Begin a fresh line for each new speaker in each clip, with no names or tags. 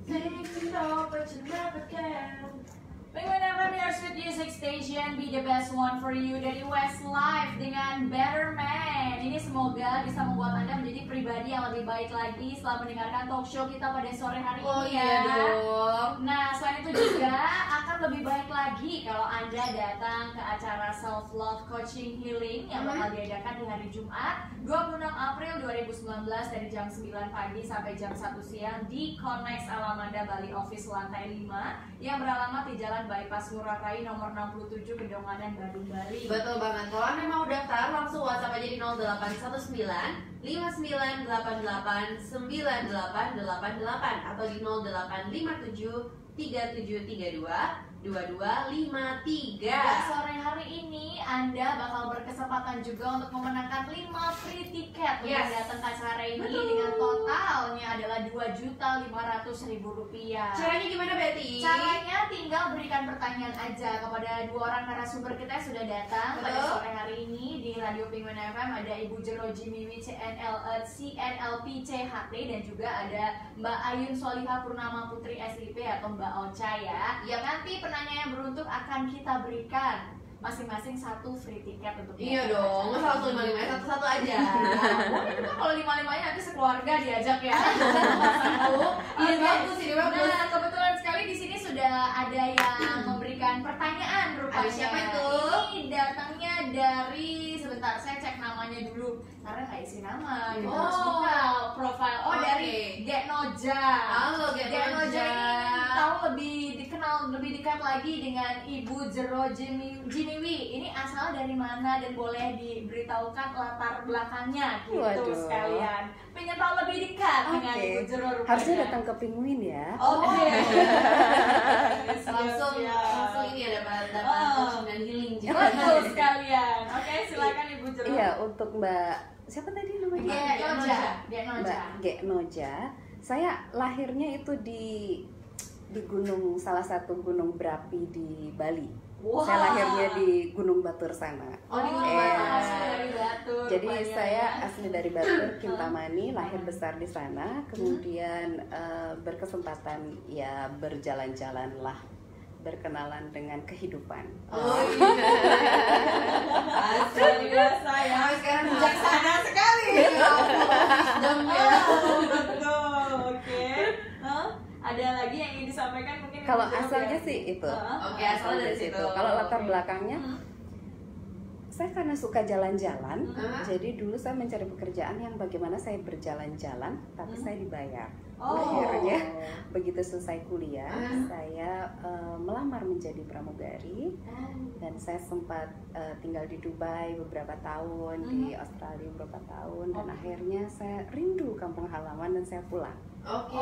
Think you know, but you never can. Penguin FM, your sweet music station, be the best one for you dari Westlife dengan Better Man. Ini semoga bisa membuat Anda menjadi pribadi yang lebih baik lagi setelah mendengarkan talk show kita pada sore hari ini ya.
Dong.
Nah, selain itu juga akan lebih baik lagi kalau Anda datang ke acara Self Love Coaching Healing yang bakal diadakan di hari Jumat 26 April 2019 dari jam 9 pagi sampai jam 1 siang di Connex Alamanda Bali Office lantai 5 yang beralamat di Jalan Bypass Ngurah Rai nomor 67 Kedonganan, Bandung, Bali.
Betul banget. Kalau Anda mau daftar langsung WhatsApp aja di 0819 5988 9888 atau di 0857 3732 2253.
Sore hari ini Anda bakal berkesempatan juga untuk memenangkan 5 free tiket untuk datang ke acara ini dengan totalnya adalah Rp2.500.000.
Caranya gimana, Betty?
Caranya tinggal berikan pertanyaan aja kepada 2 orang narasumber kita yang sudah datang pada sore hari ini di Radio Penguin FM. Ada Ibu Jero Jimiwi CNLP CHT dan juga ada Mbak Ayun Solihah Purnama Putri SIP atau Mbak Ocha ya. Yang nanti penanya yang beruntung akan kita berikan masing-masing 1 free tiket untuk
Iya dong, nggak langsung 5-5, satu-satu aja.
Itu kan kalau 5-5-nya nanti sekeluarga diajak ya.
Iya bagus, ini bagus.
Nah, kebetulan sekali di sini sudah ada yang memberikan pertanyaan rupanya.
Ada siapa itu?
Ini datangnya dari, sebentar saya cek namanya dulu karena nggak isi nama. Kita harus buka profile. Dari Gek Noja.
Halo Gek Noja.
Ini tahu lebih dekat lagi dengan Ibu Jero Jimiwi. Ini asal dari mana dan boleh diberitahukan latar belakangnya gitu.
Waduh.
Sekalian. Pengen tahu lebih dekat dengan Ibu Jero rupanya.
Harusnya datang ke Penguin ya.
Oke.
Langsung ini ada coaching dan healing juga.
Betul sekalian. Oke, silakan Ibu Jero.
Iya, untuk Mbak siapa tadi namanya?
Gek Noja.
Mbak Gek Noja. Saya lahirnya itu di salah satu gunung berapi di Bali.
Wow.
Saya lahirnya di Gunung Batur sana.
Oh, di Gunung Batur, asli dari Batur.
Jadi
rupanya,
saya
ya.
asli dari Batur, Kintamani, lahir besar di sana. Kemudian berkesempatan ya berjalan-jalan lah, berkenalan dengan kehidupan.
Oh iya.
Luar biasa ya.
Sekarang bijaksana sekali. Wisdom ya.
Betul. Oke. Ada lagi yang ingin disampaikan mungkin?
Kalau asalnya sih itu.
Oke, asalnya dari situ.
Kalau latar belakangnya, saya karena suka jalan-jalan, jadi dulu saya mencari pekerjaan yang bagaimana saya berjalan-jalan, tapi saya dibayar. Akhirnya begitu selesai kuliah, saya melamar menjadi pramugari, dan saya sempat tinggal di Dubai beberapa tahun, di Australia beberapa tahun, dan akhirnya saya rindu kampung halaman dan saya pulang.
Oke.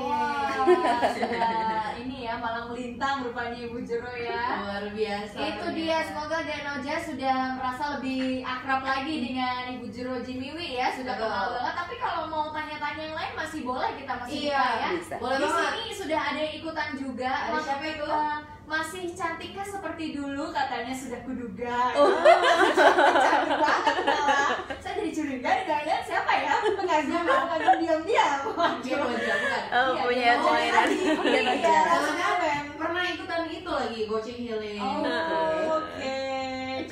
Sudah ini ya malang melintang rupanya Ibu Jero ya.
Luar biasa.
Itu dia, semoga Gek Noja sudah merasa lebih akrab lagi dengan Ibu Jero Jimiwi ya, sudah kenal banget. Tapi kalau mau tanya-tanya yang lain masih boleh, kita masih buka ya.
Bisa.
Boleh
Di
banget.
sini sudah ada ikutan juga.
Ada siapa itu?
Masih cantikkah seperti dulu katanya sudah kuduga. Cantik banget malah. Saya jadi curiga nih, kayaknya siapa ya pengagum diam-diam.
Dia Noja bukan?
Oh, punya mainan.
Iya,
Namanya apa? Pernah ikutan itu lagi coaching healing.
Oke.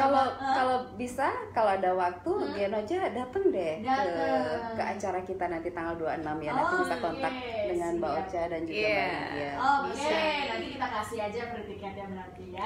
Kalau bisa, kalau ada waktu, Genoja datang deh
Dateng.
ke acara kita nanti tanggal 26 ya. Nanti bisa kontak dengan Mbak
siap.
Ocha dan juga Mbak Lydia.
Oke, nanti kita kasih aja free tiketnya berarti ya.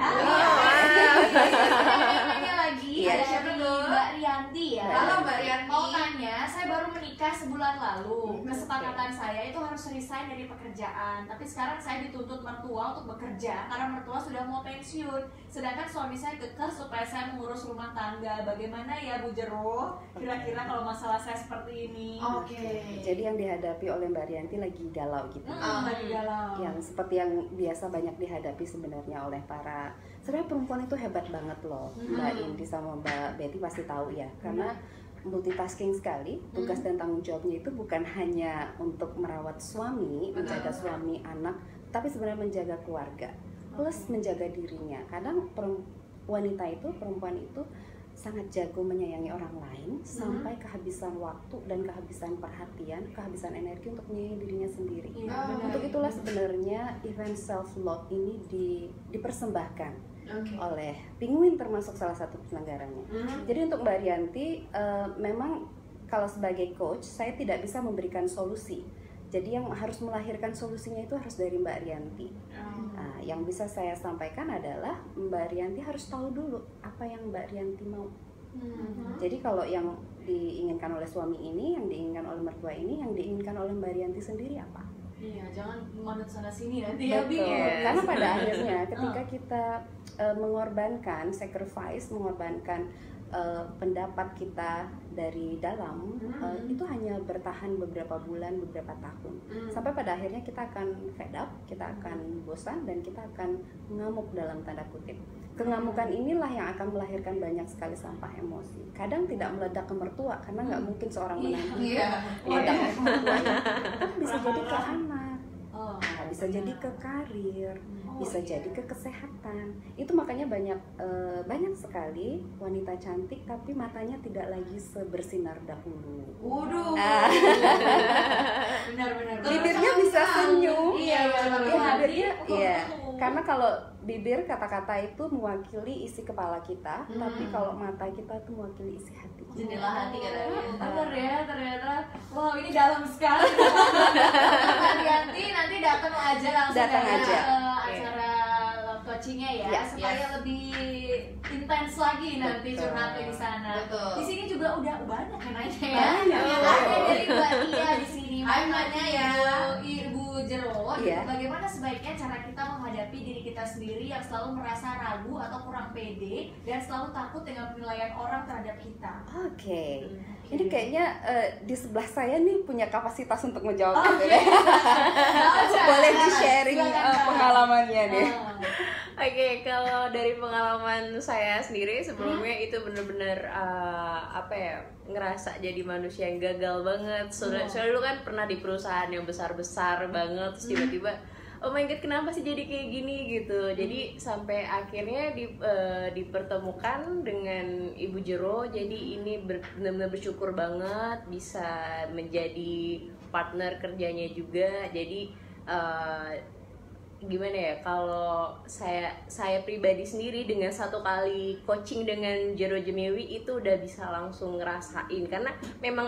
Tanya lagi, ada siapa nih? Mbak Rianti ya.
Halo Mbak Rianti.
Mau tanya, saya baru menikah sebulan lalu. Kesepakatan saya itu harus resign dari pekerjaan. Tapi sekarang saya dituntut mertua untuk bekerja karena mertua sudah mau pensiun. Sedangkan suami saya kekeh supaya saya mengurus rumah tangga. Bagaimana ya Bu Jero? Kira-kira kalau masalah saya seperti ini?
Oke.
Jadi yang dihadapi oleh Mbak Rianti lagi galau gitu.
Lagi galau.
Yang seperti yang biasa banyak dihadapi sebenarnya oleh para, sebenarnya perempuan itu hebat banget loh. Mbak Indi sama Mbak Betty pasti tahu ya, karena multitasking sekali. Tugas dan tanggung jawabnya itu bukan hanya untuk merawat suami, menjaga suami, anak, tapi sebenarnya menjaga keluarga plus menjaga dirinya. Kadang wanita itu, perempuan itu sangat jago menyayangi orang lain sampai kehabisan waktu dan kehabisan perhatian, kehabisan energi untuk menyayangi dirinya sendiri. Untuk itulah sebenarnya event self love ini dipersembahkan oleh Penguin, termasuk salah satu penyelenggaranya. Jadi untuk Mbak Rianti, memang kalau sebagai coach saya tidak bisa memberikan solusi. Jadi yang harus melahirkan solusinya itu harus dari Mbak Rianti. Nah, yang bisa saya sampaikan adalah Mbak Rianti harus tahu dulu apa yang Mbak Rianti mau. Jadi kalau yang diinginkan oleh suami ini, yang diinginkan oleh mertua ini, yang diinginkan oleh Mbak Rianti sendiri apa?
Iya, jangan manut sana sini nanti ya.
Karena pada akhirnya ketika kita mengorbankan, sacrifice, mengorbankan pendapat kita dari dalam, itu hanya bertahan beberapa bulan, beberapa tahun, sampai pada akhirnya kita akan fed up, kita akan bosan, dan kita akan mengamuk dalam tanda kutip. Kengamukan inilah yang akan melahirkan banyak sekali sampah emosi. Kadang tidak meledak ke mertua, karena nggak mungkin seorang menantu meledak ke mertua, tapi bisa jadi ke anak, bisa jadi ke karir, bisa jadi ke kesehatan. Itu makanya banyak sekali wanita cantik tapi matanya tidak lagi sebersinar dahulu.
Benar-benar.
Bibirnya bisa senyum.
Iya.
Karena kalau bibir, kata-kata itu mewakili isi kepala kita, tapi kalau mata kita itu mewakili isi hati kita.
Jendela hati katanya.
Bener ya, ternyata. Wow, ini dalam sekali. Nanti datang aja langsung
Datang
ya,
aja.
Acara love coachingnya ya, supaya lebih intens lagi nanti curhatnya di sana. Di sini juga udah banyak yang nanya ya. Ada dari Mbak Tia di sini.
Hai Mbaknya ya.
Ibu Jero, bagaimana sebaiknya cara kita menghadapi diri kita sendiri yang selalu merasa ragu atau kurang pede dan selalu takut dengan penilaian orang terhadap kita?
Oke. Ini kayaknya di sebelah saya nih punya kapasitas untuk menjawab itu deh. Boleh di-sharing pengalamannya deh.
Oke, kalau dari pengalaman saya sendiri sebelumnya itu bener-bener ngerasa jadi manusia yang gagal banget. Soalnya dulu kan pernah di perusahaan yang besar-besar banget, terus tiba-tiba oh my god, kenapa sih jadi kayak gini gitu. Jadi sampai akhirnya dipertemukan dengan Ibu Jero. Jadi ini benar-benar bersyukur banget bisa menjadi partner kerjanya juga. Jadi gimana ya, kalau saya pribadi sendiri dengan satu kali coaching dengan Jero Jemiwi itu udah bisa langsung ngerasain, karena memang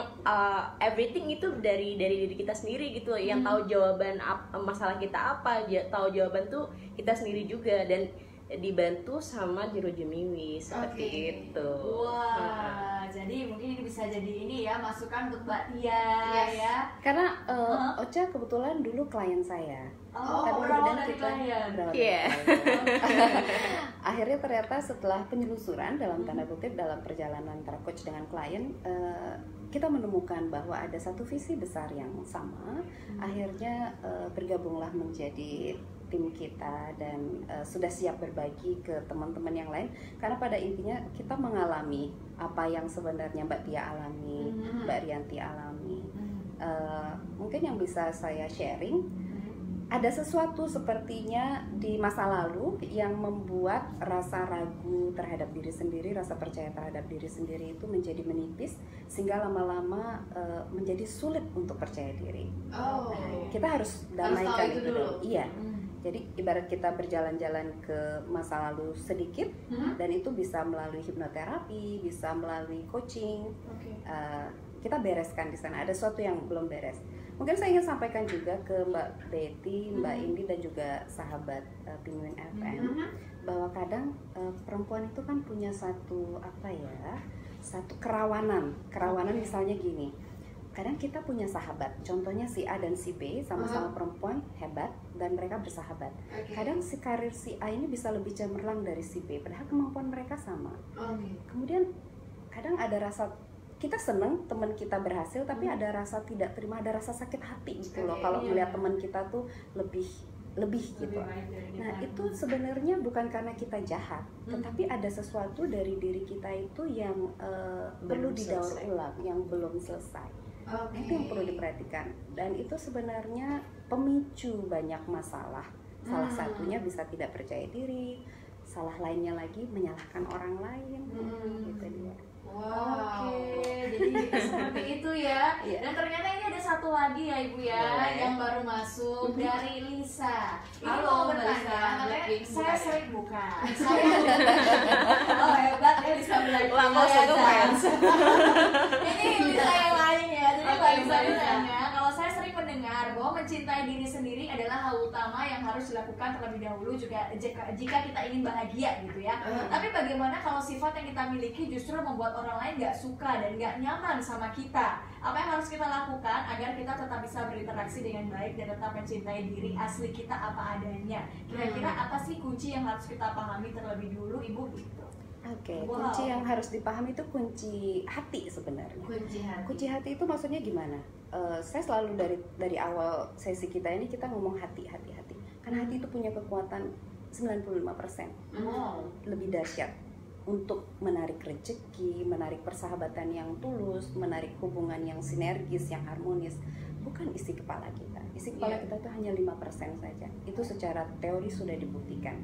everything itu dari diri kita sendiri gitu, yang tahu jawaban masalah kita apa, tahu jawaban tuh kita sendiri juga, dan dibantu sama Jero Jemiwi seperti itu.
Wah, jadi mungkin ini bisa jadi ini ya, masukan untuk Mbak Tia ya.
Karena Ocha kebetulan dulu klien saya. Tapi kemudian kita akhirnya ternyata setelah penyelusuran dalam tanda kutip dalam perjalanan antara coach dengan klien, kita menemukan bahwa ada satu visi besar yang sama. Akhirnya bergabunglah menjadi tim kita dan sudah siap berbagi ke teman-teman yang lain, karena pada intinya kita mengalami apa yang sebenarnya Mbak Tia alami, Mbak Rianti alami. Mungkin yang bisa saya sharing, ada sesuatu sepertinya di masa lalu yang membuat rasa ragu terhadap diri sendiri, rasa percaya terhadap diri sendiri itu menjadi menipis, sehingga lama-lama menjadi sulit untuk percaya diri. Kita harus damaikan itu dulu. Iya. Jadi ibarat kita berjalan-jalan ke masa lalu sedikit, dan itu bisa melalui hipnoterapi, bisa melalui coaching. Kita bereskan di sana. Ada sesuatu yang belum beres. Mungkin saya ingin sampaikan juga ke Mbak Betty, Mbak Indi, dan juga sahabat Penguin FM, bahwa kadang perempuan itu kan punya satu kerawanan misalnya gini. Kadang kita punya sahabat, contohnya si A dan si B sama-sama perempuan hebat dan mereka bersahabat. Kadang si karir si A ini bisa lebih cemerlang dari si B, padahal kemampuan mereka sama. Kemudian kadang ada rasa kita seneng teman kita berhasil, tapi ada rasa tidak terima, ada rasa sakit hati gitu loh kalau melihat teman kita tuh lebih gitu. Nah itu sebenarnya bukan karena kita jahat, tetapi ada sesuatu dari diri kita itu yang perlu didaur ulang, yang belum selesai. Itu yang perlu diperhatikan, dan itu sebenarnya pemicu banyak masalah. Salah satunya bisa tidak percaya diri, salah lainnya lagi menyalahkan orang lain. Gitu dia.
Wow. Oke, jadi seperti itu ya. Dan ternyata ini ada satu lagi ya Ibu ya, yang baru masuk dari Lisa. Ini
Halo,
mau
Mbak
bertanya,
Lisa.
katanya
Blackpink
saya
bukan?
sering bukan. Oh hebat ya Lisa Blackpink.
Wah, masuk ke fans.
Ini Lisa yang lain ya. Jadi
Oke,
Mbak Lisa
Mbak Lisa.
bertanya, kalau saya sering mendengar bahwa mencintai diri sendiri adalah hal utama yang harus dilakukan terlebih dahulu juga jika kita ingin bahagia gitu ya. Tapi bagaimana kalau sifat yang kita miliki justru membuat orang lain nggak suka dan nggak nyaman sama kita? Apa yang harus kita lakukan agar kita tetap bisa berinteraksi dengan baik dan tetap mencintai diri asli kita apa adanya? Kira-kira apa sih kunci yang harus kita pahami terlebih dulu Ibu gitu?
Oke,
Wow.
kunci yang harus dipahami itu kunci hati sebenarnya. Kunci hati itu maksudnya gimana? Saya selalu dari awal sesi kita ini kita ngomong hati. Karena hati itu punya kekuatan 95%. Lebih dahsyat untuk menarik rezeki, menarik persahabatan yang tulus, menarik hubungan yang sinergis, yang harmonis. Bukan isi kepala kita. Isi kepala kita itu hanya 5% saja. Itu secara teori sudah dibuktikan.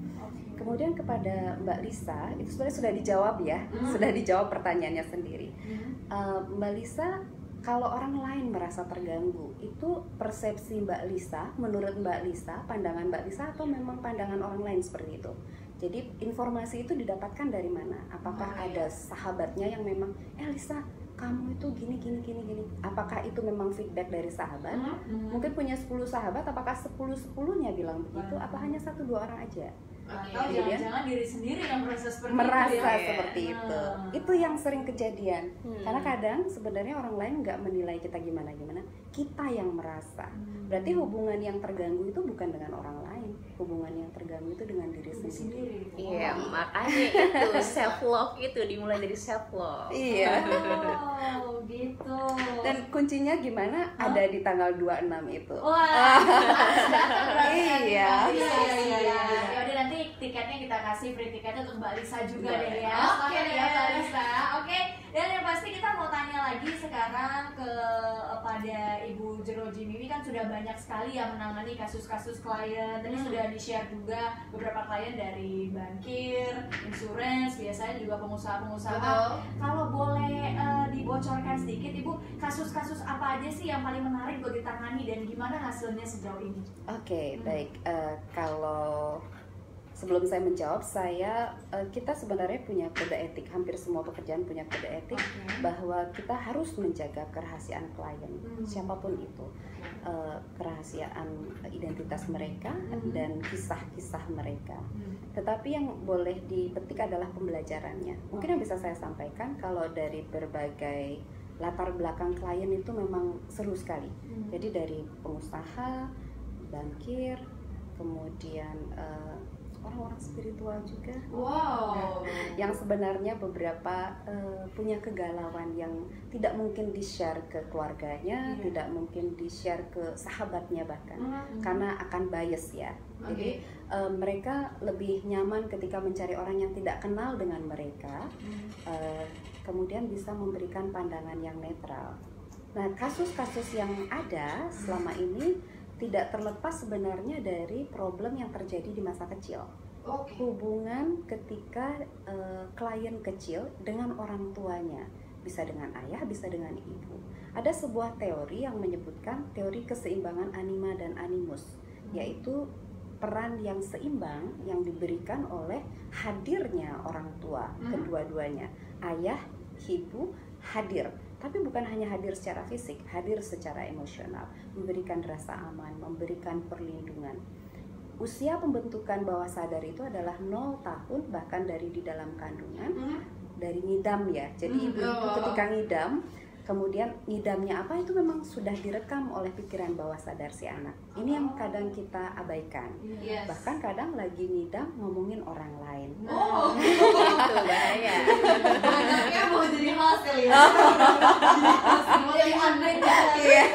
Kemudian kepada Mbak Lisa, itu sebenarnya sudah dijawab ya. Sudah dijawab pertanyaannya sendiri. Mbak Lisa, kalau orang lain merasa terganggu, itu persepsi Mbak Lisa, menurut Mbak Lisa, pandangan Mbak Lisa atau memang pandangan orang lain seperti itu? Jadi informasi itu didapatkan dari mana? Apakah ada sahabatnya yang memang, Lisa, kamu itu gini. Apakah itu memang feedback dari sahabat? Mungkin punya 10 sahabat, apakah 10-10-nya bilang begitu? Apa hanya 1-2 orang aja?
Atau jangan-jangan diri sendiri yang merasa seperti
merasa
itu ya?
seperti itu. Itu yang sering kejadian. Karena kadang sebenarnya orang lain nggak menilai kita gimana, kita yang merasa. Berarti hubungan yang terganggu itu bukan dengan orang lain, hubungan yang terganggu itu dengan diri sendiri.
Iya, makanya itu self love itu dimulai dari self love.
Iya.
Oh, gitu.
Dan kuncinya gimana? Ada di tanggal 26 itu.
Wah,
Iya.
Ya udah nanti tiketnya kita kasih free tiketnya untuk Mbak Lisa juga deh ya.
Oke
Selamat
deh.
ya Mbak Lisa. Oke. Dan yang pasti kita mau tanya lagi sekarang pada Ibu Jeroji Miwi, kan sudah banyak sekali yang menangani kasus-kasus klien. Tadi sudah di-share juga beberapa klien dari bankir, insurance, biasanya juga pengusaha-pengusaha.
Betul.
Kalau boleh dibocorkan sedikit Ibu, kasus-kasus apa aja sih yang paling menarik buat ditangani dan gimana hasilnya sejauh ini?
Oke, baik. Kalau sebelum saya menjawab, kita sebenarnya punya kode etik. Hampir semua pekerjaan punya kode etik bahwa kita harus menjaga kerahasiaan klien, siapapun itu, kerahasiaan identitas mereka dan kisah-kisah mereka. Tetapi yang boleh dipetik adalah pembelajarannya. Mungkin yang bisa saya sampaikan, kalau dari berbagai latar belakang klien itu memang seru sekali. Jadi dari pengusaha, bankir, kemudian orang-orang spiritual juga.
Wow.
Yang sebenarnya beberapa punya kegalauan yang tidak mungkin di-share ke keluarganya, tidak mungkin di-share ke sahabatnya bahkan, karena akan bias ya. Jadi mereka lebih nyaman ketika mencari orang yang tidak kenal dengan mereka, kemudian bisa memberikan pandangan yang netral. Nah, kasus-kasus yang ada selama ini tidak terlepas sebenarnya dari problem yang terjadi di masa kecil. Hubungan ketika klien kecil dengan orang tuanya, bisa dengan ayah, bisa dengan ibu. Ada sebuah teori yang menyebutkan teori keseimbangan anima dan animus, yaitu peran yang seimbang yang diberikan oleh hadirnya orang tua kedua-duanya. Ayah, ibu hadir, tapi bukan hanya hadir secara fisik, hadir secara emosional, memberikan rasa aman, memberikan perlindungan. Usia pembentukan bawah sadar itu adalah 0 tahun, bahkan dari di dalam kandungan, dari ngidam ya. Jadi ibu ketika ngidam, kemudian ngidamnya apa itu memang sudah direkam oleh pikiran bawah sadar si anak. Ini yang kadang kita abaikan. Bahkan kadang lagi ngidam ngomongin orang lain.
Itu bahaya.
Anaknya mau jadi host kali ya. Mau jadi online.
Iya.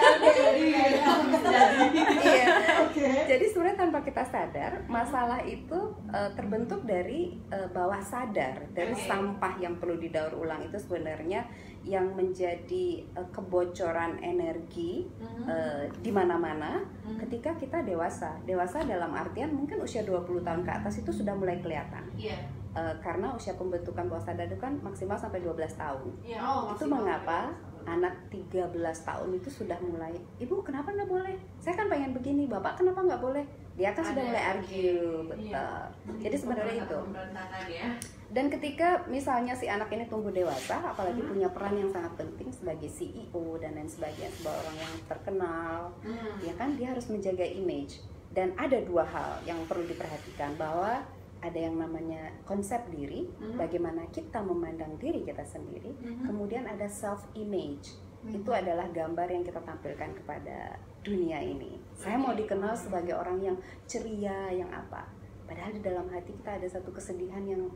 Jadi sebenarnya tanpa kita sadar, masalah itu terbentuk dari bawah sadar, dari sampah yang perlu didaur ulang itu sebenarnya yang menjadi kebocoran energi di mana-mana ketika kita dewasa. Dewasa dalam artian mungkin usia 20 tahun ke atas itu sudah mulai kelihatan. Karena usia pembentukan bawah sadar itu kan maksimal sampai 12 tahun. Itu mengapa anak 13 tahun itu sudah mulai, ibu kenapa nggak boleh? Saya kan pengen begini, bapak kenapa nggak boleh? Dia kan sudah mulai argue, betul. Jadi sebenarnya itu. Dan ketika misalnya si anak ini tumbuh dewasa, apalagi punya peran yang sangat penting sebagai CEO dan lain sebagainya, sebagai orang yang terkenal, ya kan dia harus menjaga image. Dan ada dua hal yang perlu diperhatikan, bahwa ada yang namanya konsep diri, bagaimana kita memandang diri kita sendiri, kemudian ada self image. Itu adalah gambar yang kita tampilkan kepada dunia ini. Saya mau dikenal sebagai orang yang ceria, yang apa. Padahal di dalam hati kita ada satu kesedihan yang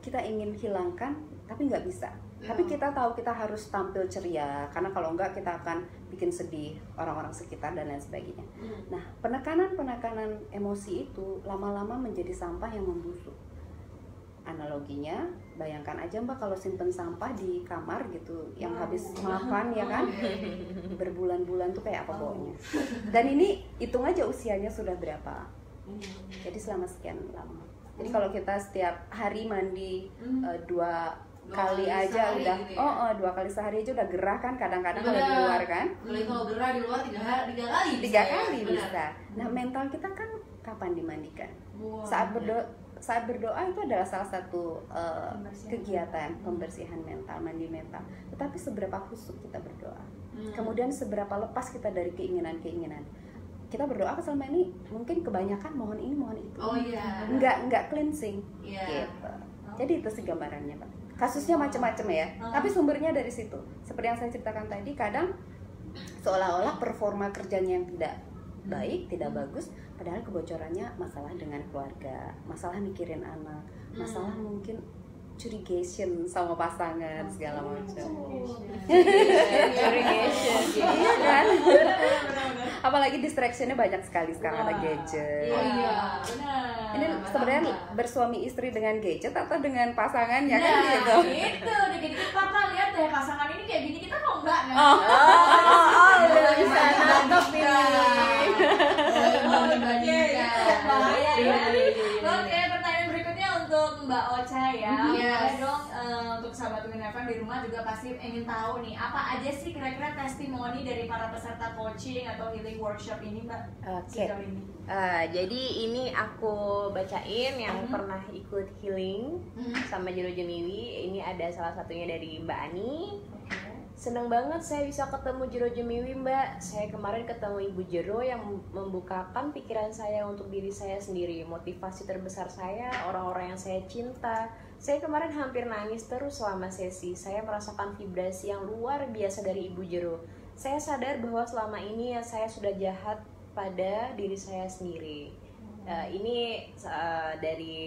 kita ingin hilangkan, tapi nggak bisa. Tapi kita tahu kita harus tampil ceria, karena kalau enggak kita akan bikin sedih orang-orang sekitar dan lain sebagainya. Nah, penekanan emosi itu lama-lama menjadi sampah yang membusuk. Analoginya, bayangkan aja Mbak kalau simpen sampah di kamar gitu, yang habis makan ya kan, berbulan-bulan tuh kayak apa baunya. Dan ini hitung aja usianya sudah berapa. Jadi selama sekian lama. Jadi kalau kita setiap hari mandi 2 kali aja udah gitu ya? 2 kali sehari aja udah gerah kan, kadang-kadang kalau di luar kan.
Kalau gerah di luar 3 kali.
3 kali bisa. Nah, mental kita kan kapan dimandikan? Saat berdoa itu adalah salah satu kegiatan pembersihan mental, mandi mental. Tetapi seberapa khusyuk kita berdoa? Kemudian seberapa lepas kita dari keinginan-keinginan? Kita berdoa selama ini mungkin kebanyakan mohon ini mohon itu, nggak cleansing, gitu. Jadi itu sih gambarannya Pak. Kasusnya macam-macam ya, tapi sumbernya dari situ. Seperti yang saya ceritakan tadi, kadang seolah-olah performa kerjanya yang tidak baik, tidak bagus, padahal kebocorannya masalah dengan keluarga, masalah mikirin anak, masalah mungkin curigation sama pasangan segala macam.
Curigation,
iya kan? Apalagi distractionnya banyak sekali sekarang, ada gadget. Ini sebenarnya bersuami istri dengan gadget atau dengan pasangannya kan gitu.
Itu dikit-dikit papa lihat deh pasangan ini kayak gini, kita kok enggak
udah bisa nangkep ini.
Oke, pertanyaan berikutnya untuk Mbak Ocha ya. Boleh dong, untuk sahabat Women FM di rumah juga pasti ingin tahu nih, apa aja sih kira-kira testimoni dari para peserta coaching atau healing workshop ini Mbak? Sejauh ini.
Jadi ini aku bacain yang pernah ikut healing sama Jero Jemiwi. Ini ada salah satunya dari Mbak Ani. Seneng banget saya bisa ketemu Jero Jemiwi Mbak. Saya kemarin ketemu Ibu Jero yang membukakan pikiran saya untuk diri saya sendiri. Motivasi terbesar saya, orang-orang yang saya cinta. Saya kemarin hampir nangis terus selama sesi. Saya merasakan vibrasi yang luar biasa dari Ibu Jero. Saya sadar bahwa selama ini ya saya sudah jahat pada diri saya sendiri. Ini dari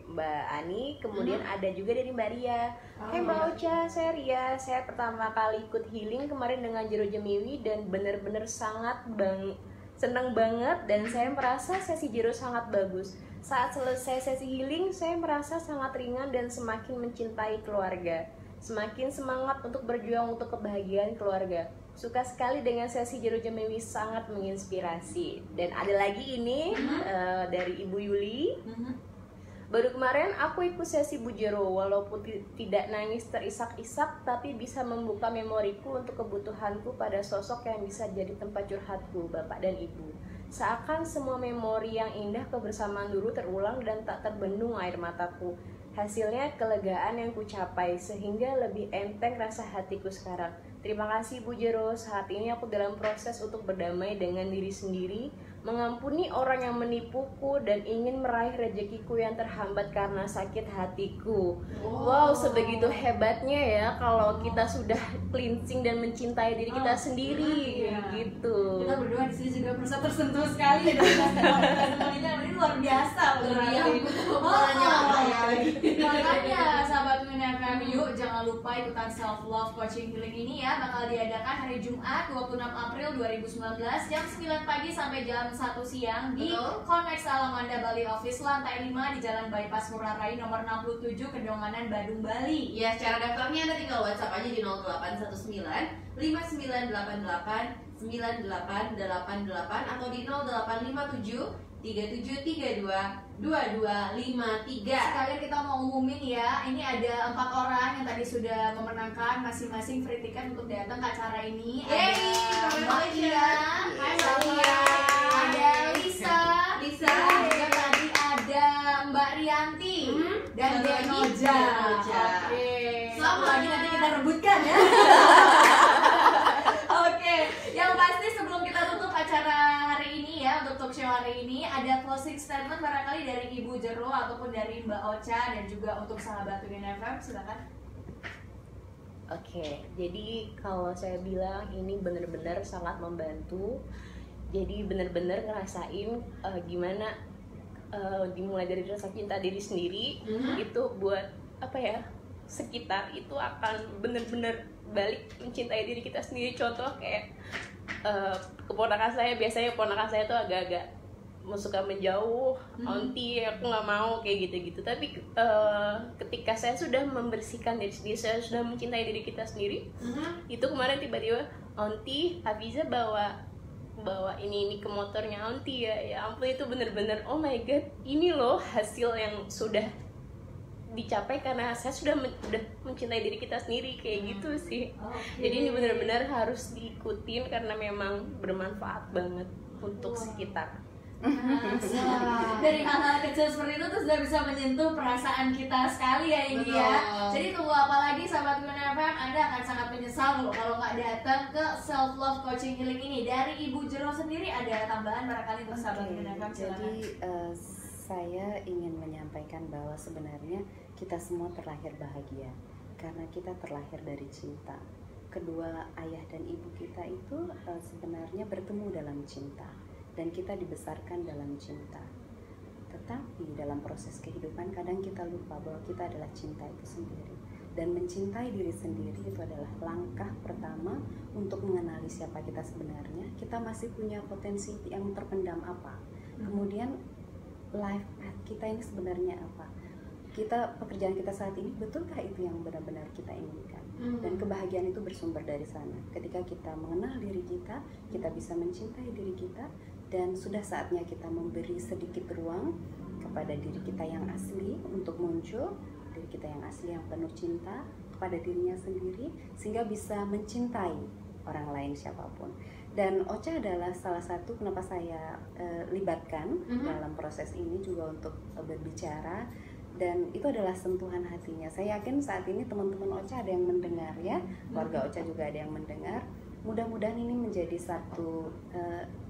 Mbak Ani, kemudian ada juga dari Mbak Ria. Hai Mbak Ocha, saya Ria. Saya pertama kali ikut healing kemarin dengan Jero Jemiwi dan benar-benar senang banget, dan saya merasa sesi Jero sangat bagus. Saat selesai sesi healing, saya merasa sangat ringan dan semakin mencintai keluarga. Semakin semangat untuk berjuang untuk kebahagiaan keluarga. Suka sekali dengan sesi Jero Jemiwi, sangat menginspirasi. Dan ada lagi ini dari Ibu Yuli. Baru kemarin aku ikut sesi Bu Jero, walaupun tidak nangis terisak-isak, tapi bisa membuka memoriku untuk kebutuhanku pada sosok yang bisa jadi tempat curhatku, Bapak dan Ibu. Seakan semua memori yang indah kebersamaan dulu terulang dan tak terbendung air mataku. Hasilnya kelegaan yang kucapai, sehingga lebih enteng rasa hatiku sekarang. Terima kasih Bu Jero, saat ini aku dalam proses untuk berdamai dengan diri sendiri, mengampuni orang yang menipuku, dan ingin meraih rezekiku yang terhambat karena sakit hatiku. Wow, sebegitu hebatnya ya kalau kita sudah cleansing dan mencintai diri kita sendiri, gitu.
Kita berdua di sini juga merasa tersentuh sekali ya dengan testimoninya, ini luar biasa. Makanya sahabat Women FM FM, yuk jangan lupa ikutan self love coaching healing ini ya. Bakal diadakan hari Jumat 26 April 2019 jam 9 pagi sampai jam 1 siang di Connect Salamanda Bali Office lantai 5 di Jalan Bypass Ngurah Rai nomor 67 Kedonganan, Badung, Bali.
Ya, cara daftarnya Anda tinggal WhatsApp aja di 0819 5988 9888 atau di 0857 3732 2253.
Sekalian kita mau umumin ya, ini ada 4 orang yang tadi sudah memenangkan masing-masing free ticket untuk datang ke acara ini. Ada Mbak Tia, hai Mbak Tia, ada Lisa, dan juga tadi ada Mbak Rianti dan Denoja. Oke, selamat lagi nanti kita rebutkan ya. Oke, yang pasti sebelum kita tutup acara hari ini ya, untuk talk show hari ini ada closing statement barangkali dari Ibu Jero ataupun dari Mbak Ocha dan juga untuk sahabat Twin FM, silakan.
Oke, jadi kalau saya bilang ini benar-benar sangat membantu. Jadi benar-benar ngerasain gimana dimulai dari rasa cinta diri sendiri itu buat apa ya, sekitar itu akan benar-benar balik mencintai diri kita sendiri. Contoh kayak keponakan saya, biasanya keponakan saya tuh agak-agak suka menjauh, auntie aku nggak mau kayak gitu-gitu. Tapi ketika saya sudah membersihkan diri sendiri, saya sudah mencintai diri kita sendiri, itu kemarin tiba-tiba auntie Hafiza bawa ini ke motornya auntie ya ampun, itu bener-bener oh my god, ini loh hasil yang sudah dicapai karena saya sudah mencintai diri kita sendiri kayak gitu sih. Jadi ini benar-benar harus diikutin karena memang bermanfaat banget untuk sekitar.
Dari hal-hal kecil seperti itu tuh sudah bisa menyentuh perasaan kita sekali ya ini ya. Jadi tunggu apa lagi sahabat Twin FM, Anda akan sangat menyesal loh kalau nggak datang ke self love coaching healing ini. Dari Ibu Jero sendiri ada tambahan barangkali untuk sahabat Twin FM?
Jadi saya ingin menyampaikan bahwa sebenarnya kita semua terlahir bahagia karena kita terlahir dari cinta. Kedua ayah dan ibu kita itu sebenarnya bertemu dalam cinta dan kita dibesarkan dalam cinta. Tetapi dalam proses kehidupan kadang kita lupa bahwa kita adalah cinta itu sendiri. Dan mencintai diri sendiri itu adalah langkah pertama untuk mengenali siapa kita sebenarnya. Kita masih punya potensi yang terpendam apa. Kemudian life path kita ini sebenarnya apa? Pekerjaan kita saat ini betulkah itu yang benar-benar kita inginkan? Dan kebahagiaan itu bersumber dari sana. Ketika kita mengenal diri kita bisa mencintai diri kita, dan sudah saatnya kita memberi sedikit ruang kepada diri kita yang asli untuk muncul, diri kita yang asli yang penuh cinta kepada dirinya sendiri, sehingga bisa mencintai orang lain siapapun. Dan Ocha adalah salah satu kenapa saya libatkan dalam proses ini juga untuk berbicara, dan itu adalah sentuhan hatinya. Saya yakin saat ini teman-teman Ocha ada yang mendengar ya, keluarga Ocha juga ada yang mendengar. Mudah-mudahan ini menjadi satu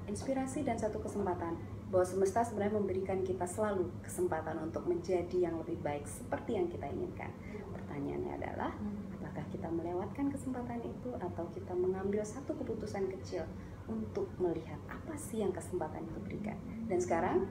inspirasi dan satu kesempatan bahwa semesta sebenarnya memberikan kita selalu kesempatan untuk menjadi yang lebih baik seperti yang kita inginkan. Pertanyaannya adalah apakah kita melewatkan kesempatan itu atau kita mengambil satu keputusan kecil untuk melihat apa sih yang kesempatan itu berikan. Dan sekarang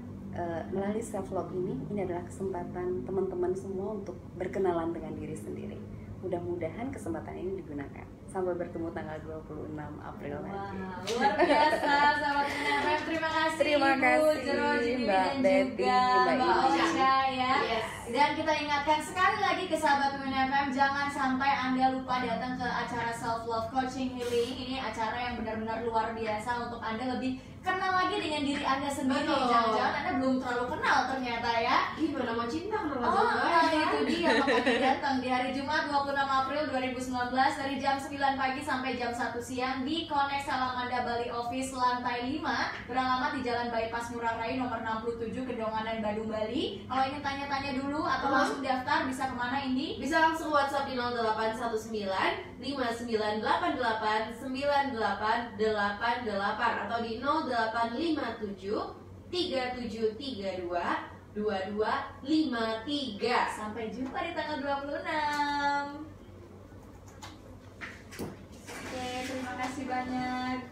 melalui self love ini adalah kesempatan teman-teman semua untuk berkenalan dengan diri sendiri. Mudah-mudahan kesempatan ini digunakan. Sampai bertemu tanggal 26 April nanti.
Luar biasa, sahabat Twin FM. Terima kasih Ibu Jero, Jimmy, dan juga Mbak Ocha ya. Dan kita ingatkan sekali lagi ke sahabat Twin FM, jangan sampai Anda lupa datang ke acara self love coaching healing. Ini acara yang benar-benar luar biasa untuk Anda lebih kenal lagi dengan diri Anda sendiri. Jangan-jangan Anda belum terlalu kenal ternyata ya.
Gimana mau cinta
itu dia. Makanya datang di hari Jumat 26 April 2019 dari jam 9 pagi sampai jam 1 siang di Connect Salamanda Bali Office lantai 5 beralamat di Jalan Bypass Ngurah Rai nomor 67 Kedonganan, Badung, Bali. Kalau ingin tanya-tanya dulu atau langsung daftar bisa kemana Indi?
Bisa langsung WhatsApp di 0819 5988 9888 atau di 0857 3732 2253.
Sampai jumpa di tanggal 26. Oke, terima kasih banyak.